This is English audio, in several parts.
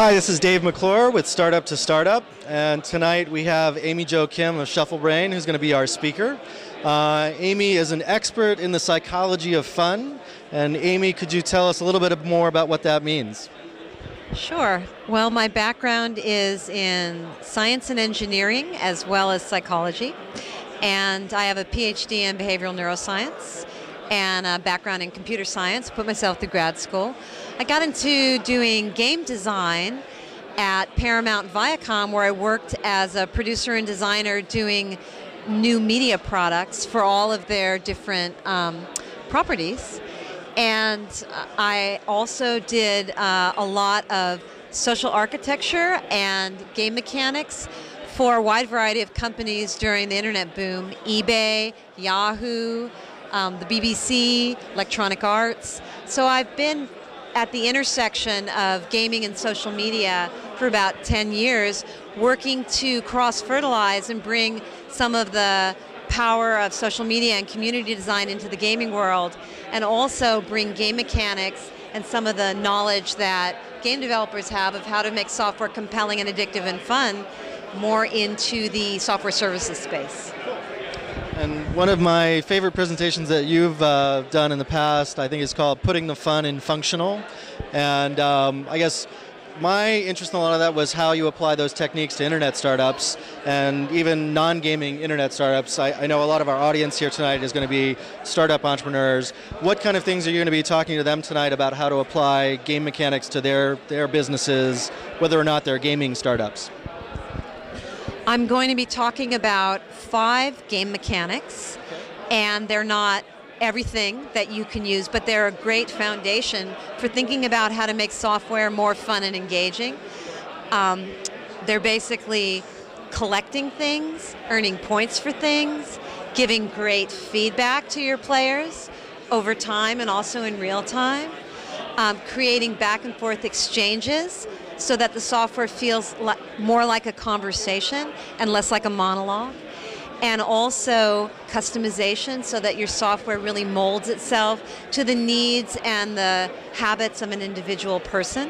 Hi, this is Dave McClure with Startup to Startup, and tonight we have Amy Jo Kim of Shufflebrain, who's going to be our speaker. Amy is an expert in the psychology of fun, and Amy, could you tell us a little bit more about what that means? Sure. Well, my background is in science and engineering as well as psychology, and I have a PhD in behavioral neuroscience and a background in computer science, put myself through grad school. I got into doing game design at Paramount Viacom, where I worked as a producer and designer doing new media products for all of their different properties. And I also did a lot of social architecture and game mechanics for a wide variety of companies during the internet boom: eBay, Yahoo, the BBC, Electronic Arts. So I've been at the intersection of gaming and social media for about 10 years, working to cross-fertilize and bring some of the power of social media and community design into the gaming world, and also bring game mechanics and some of the knowledge that game developers have of how to make software compelling and addictive and fun more into the software services space. And one of my favorite presentations that you've done in the past, I think, is called Putting the Fun in Functional. And I guess my interest in a lot of that was how you apply those techniques to internet startups and even non-gaming internet startups. I know a lot of our audience here tonight is going to be startup entrepreneurs. What kind of things are you going to be talking to them tonight about how to apply game mechanics to their businesses, whether or not they're gaming startups? I'm going to be talking about 5 game mechanics, and they're not everything that you can use, but they're a great foundation for thinking about how to make software more fun and engaging. They're basically collecting things, earning points for things, giving great feedback to your players over time and also in real time, creating back and forth exchanges so that the software feels more like a conversation and less like a monologue. And also customization so that your software really molds itself to the needs and the habits of an individual person.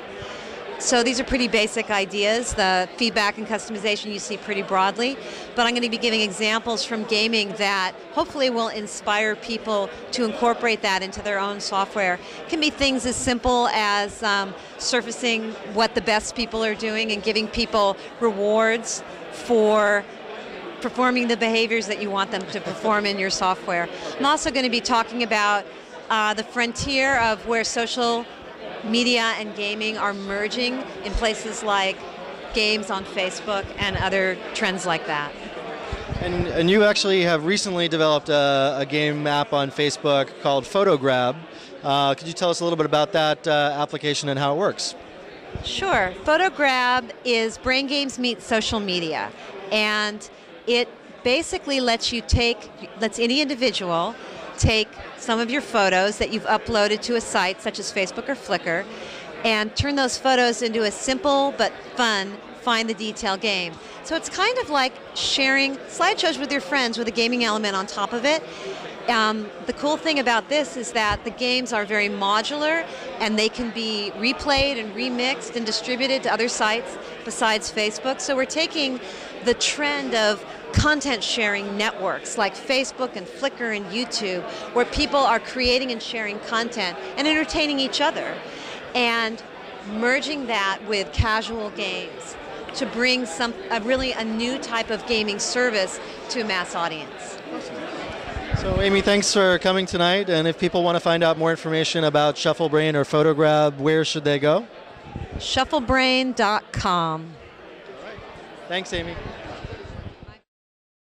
So these are pretty basic ideas. The feedback and customization you see pretty broadly, but I'm going to be giving examples from gaming that hopefully will inspire people to incorporate that into their own software. It can be things as simple as surfacing what the best people are doing and giving people rewards for performing the behaviors that you want them to perform in your software. I'm also going to be talking about the frontier of where social media and gaming are merging in places like games on Facebook and other trends like that. And you actually have recently developed a game app on Facebook called PhotoGrab. Could you tell us a little bit about that application and how it works? Sure. PhotoGrab is Brain Games meets social media, and it basically lets any individual take some of your photos that you've uploaded to a site such as Facebook or Flickr and turn those photos into a simple but fun find the detail game. So it's kind of like sharing slideshows with your friends with a gaming element on top of it. The cool thing about this is that the games are very modular and they can be replayed and remixed and distributed to other sites besides Facebook. So we're taking the trend of content sharing networks like Facebook and Flickr and YouTube, where people are creating and sharing content and entertaining each other, and merging that with casual games to bring really a new type of gaming service to a mass audience. So Amy, thanks for coming tonight, and if people want to find out more information about Shufflebrain or PhotoGrab, where should they go? Shufflebrain.com. Thanks, Amy.